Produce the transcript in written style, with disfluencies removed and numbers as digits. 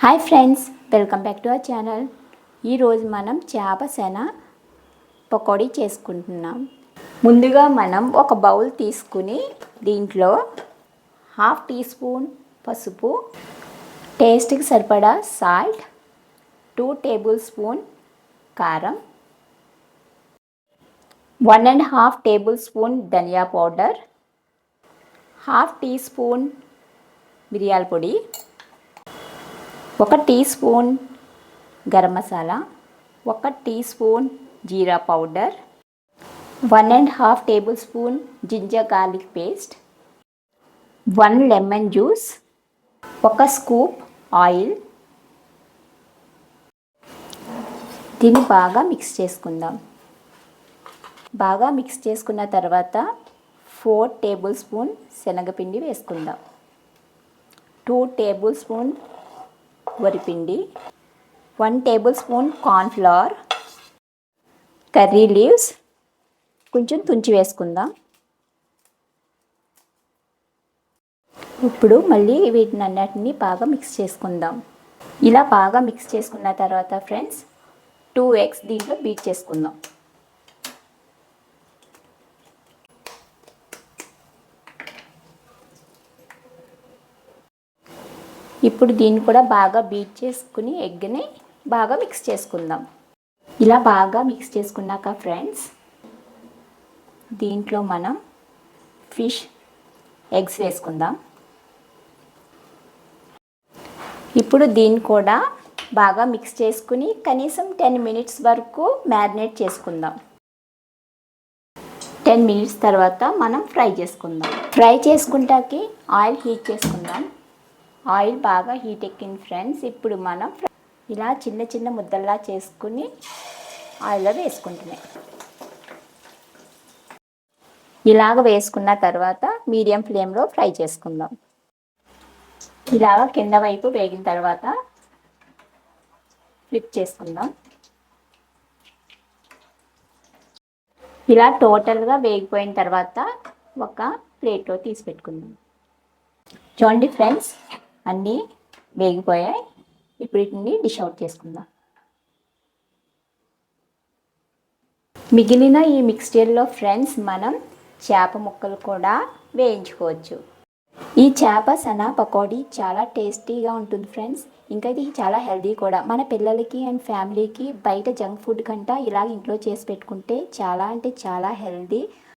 Hi friends, welcome back to our channel. ఈరోజు మనం చేప శన పకోడీ చేసుకుంటున్నాం. ముందుగా మనం ఒక బౌల్ తీసుకుని దీంట్లో 1/2 టీ స్పూన్ పసుపు, టేస్ట్కి సరిపడా సాల్ట్, 2 టేబుల్ స్పూన్ కారం, 1.5 టేబుల్ స్పూన్ ధనియా పౌడర్, 1/2 టీ స్పూన్ మిరియాల పొడి, 1 teaspoon garam masala, 1 teaspoon జీరా powder, 1.5 tablespoon ginger garlic paste, 1 lemon juice, 1 scoop oil. దీన్ని బాగా మిక్స్ చేసుకుందాం. బాగా మిక్స్ చేసుకున్న తర్వాత 4 టేబుల్ స్పూన్ శనగపిండి వేసుకుందాం, 2 టేబుల్ స్పూన్ వరిపిండి, 1 tablespoon cornflour, curry leaves కొంచెం తుంచి వేసుకుందాం. ఇప్పుడు మళ్ళీ వీటిని అన్నిటిని బాగా మిక్స్ చేసుకుందాం. ఇలా బాగా మిక్స్ చేసుకున్న తర్వాత ఫ్రెండ్స్ 2 ఎగ్స్ దీంట్లో బీట్ చేసుకుందాం. ఇప్పుడు దీన్ని కూడా బాగా బీట్ చేసుకుని ఎగ్ని బాగా మిక్స్ చేసుకుందాం. ఇలా బాగా మిక్స్ చేసుకున్నాక ఫ్రెండ్స్ దీంట్లో మనం ఫిష్ ఎగ్స్ వేసుకుందాం. ఇప్పుడు దీన్ని కూడా బాగా మిక్స్ చేసుకుని కనీసం 10 మినిట్స్ వరకు మ్యారినేట్ చేసుకుందాం. 10 మినిట్స్ తర్వాత మనం ఫ్రై చేసుకుందాం. ఫ్రై చేసుకుంటాకి ఆయిల్ హీట్ చేసుకుందాం. ఆయిల్ బాగా హీట్ ఎక్కింది ఫ్రెండ్స్. ఇప్పుడు మనం ఇలా చిన్న చిన్న ముద్దల్లా చేసుకుని ఆయిల్లో వేసుకుంటున్నాయి. ఇలాగ వేసుకున్న తర్వాత మీడియం ఫ్లేమ్లో ఫ్రై చేసుకుందాం. ఇలాగ కింద వైపు వేగిన తర్వాత ఫ్లిప్ చేసుకుందాం. ఇలా టోటల్గా వేగిపోయిన తర్వాత ఒక ప్లేట్లో తీసి పెట్టుకుందాం. చూడండి ఫ్రెండ్స్, అన్నీ వేగిపోయాయి. ఇప్పుడు వీటిని డిష్ అవుట్ చేసుకుందాం. మిగిలిన ఈ మిక్స్చర్లో ఫ్రెండ్స్ మనం చేప ముక్కలు కూడా వేయించుకోవచ్చు. ఈ చేప సన పకోడీ చాలా టేస్టీగా ఉంటుంది ఫ్రెండ్స్. ఇంకా ఇది చాలా హెల్దీ కూడా. మన పిల్లలకి అండ్ ఫ్యామిలీకి బయట జంక్ ఫుడ్ కంటే ఇలా ఇంట్లో చేసి పెట్టుకుంటే చాలా అంటే చాలా హెల్దీ.